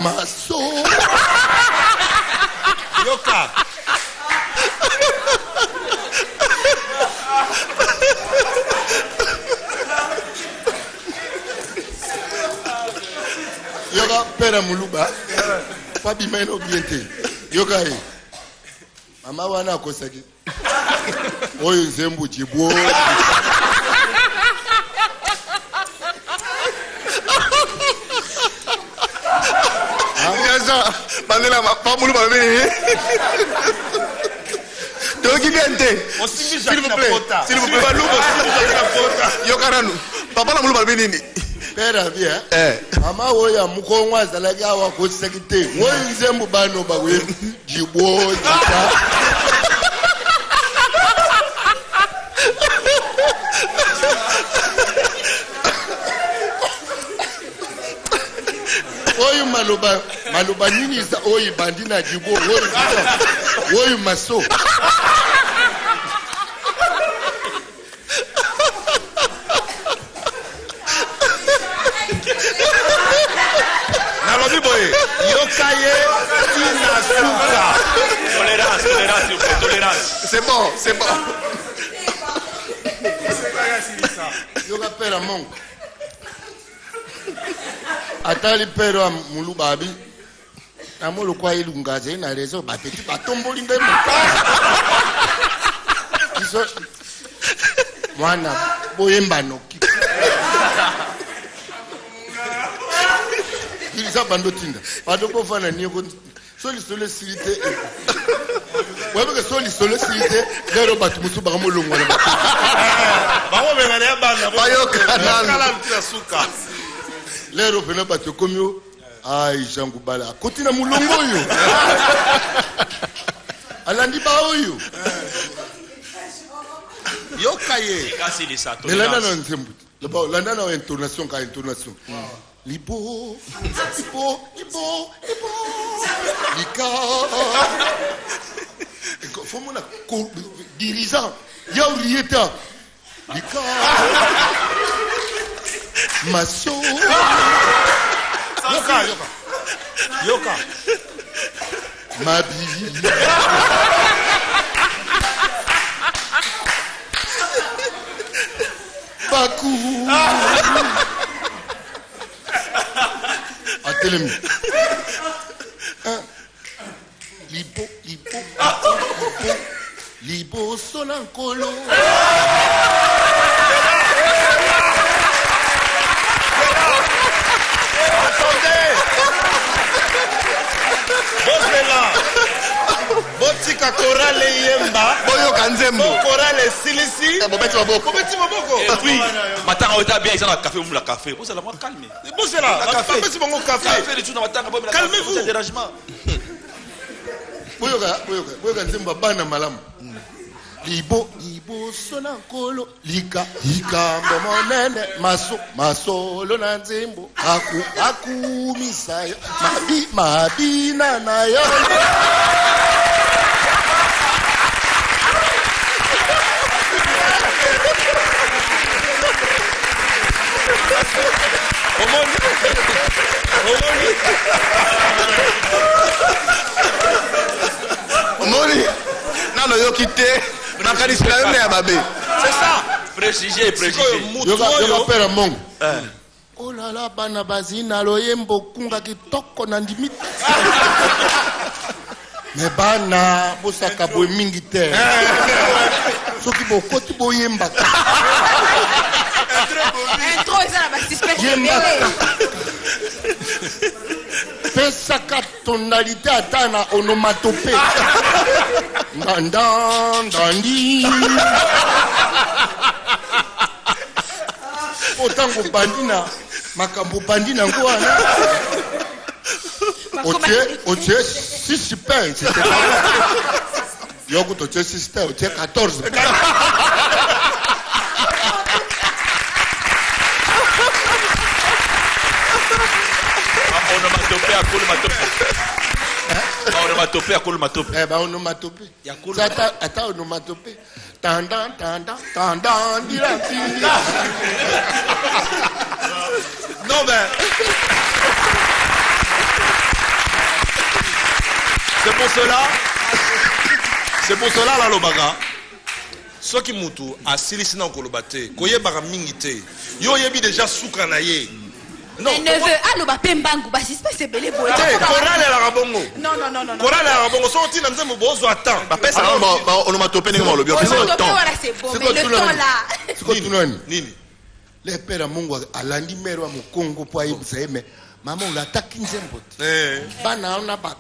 Maso. Yoka. Yoka pera muluba. Papi meno biente. Yoka e. Mama wana akosaki. Oyo nzembu jibwo. Yaza, bandela pa muluba bene. Doki biente. S'il vous plaît. S'il vous plaît. Yoka ranu. Papa la muluba bene ni. Pera bia. Mama oya mukongwa zalaki awa kosaki te. Oyo nzembu bano bawe jibwo jita. Oyo maloba nini za oyo bandina jibwo oyo maso. Nalobi boye. Yokaye inasuka. Tolérance, s'il vous plaît, tolérance. C'est bon, c'est bon. Yoka pera mongo. Atali pera muluba abi. Amolo kwa ilungaze na rezo bateti batomboli ngai moka. Iso mwana boyemba noki. Ilisa bando tinda. Bado kofana niyo soli silite. Wabeke soli silite lero batu musu ba molongo na batu. Bango bengana ya bana. Bayoka nanu. Kala mtia suka. Lero pena batu komyo. Ai jangu bala. Kotina mulongo oyo. Alandi ba oyo. Yokaye. Kasi lisa tolérance. Melanda na nzembu. Laba landa na intonation ka intonation. Libo. Lika. Faut mon dirigeant. Yaurieta. Lika. Maso. Yoka. Mabi. Baku. Atelemi. Libo solankolo. Attendez. Bosela. Botika korale yemba. Boyoka nzembo. Korale silisi. Bobeti maboko. Et puis, matanga ota bien, ils ont un café ou la café. Bosela moi calme. Bosela, café. Café de tout dans matanga bob la. Calmez-vous. Dérangement. Boyoka nzembo bana malamu. Libo solankolo. Lika monene. Maso lo na nzembo. Aku misaya. Mabi na yo. Omoni. Nano yokite. Nakanisi na yone ya babe. C'est ça. Précisé. Yoka pera mongo. Oh là là, bana bazina loyembo kunga kitoko na ndimiti. Me bana bosaka boy mingi te. Soki bokoti boyemba. Intro eza na ba Yemba. Pesaka tonalité ata na onomatopée. Dandi. Otango bandina makambo bandina ngwana. Otie 6 super, c'était pas. Yoko totie 6 super, otie 14. Onomatopée à Kouloumatopée. Eh ben onomatopée. Attends onomatopée. Tandan, dira. Non mais C'est pour cela la lobaga. Ce qui mutu a silisi na kolobate. Koyebaka mingi te. Yo yebi déjà suka na ye. Non. Mais neveu, allo ba pembangu ba suspense c'est belé boy. Chorale la rabongo. Non. Chorale la rabongo sorti na nzembo bozo attend. Ba pesa on m'a topé ningo lo bio. C'est bon, mais le temps là. C'est quoi tout nani? Nini? Les pères à Mungu alandi mero à Mukongo pour aïbisa mais maman on l'attaque nzembo. Bana on a pas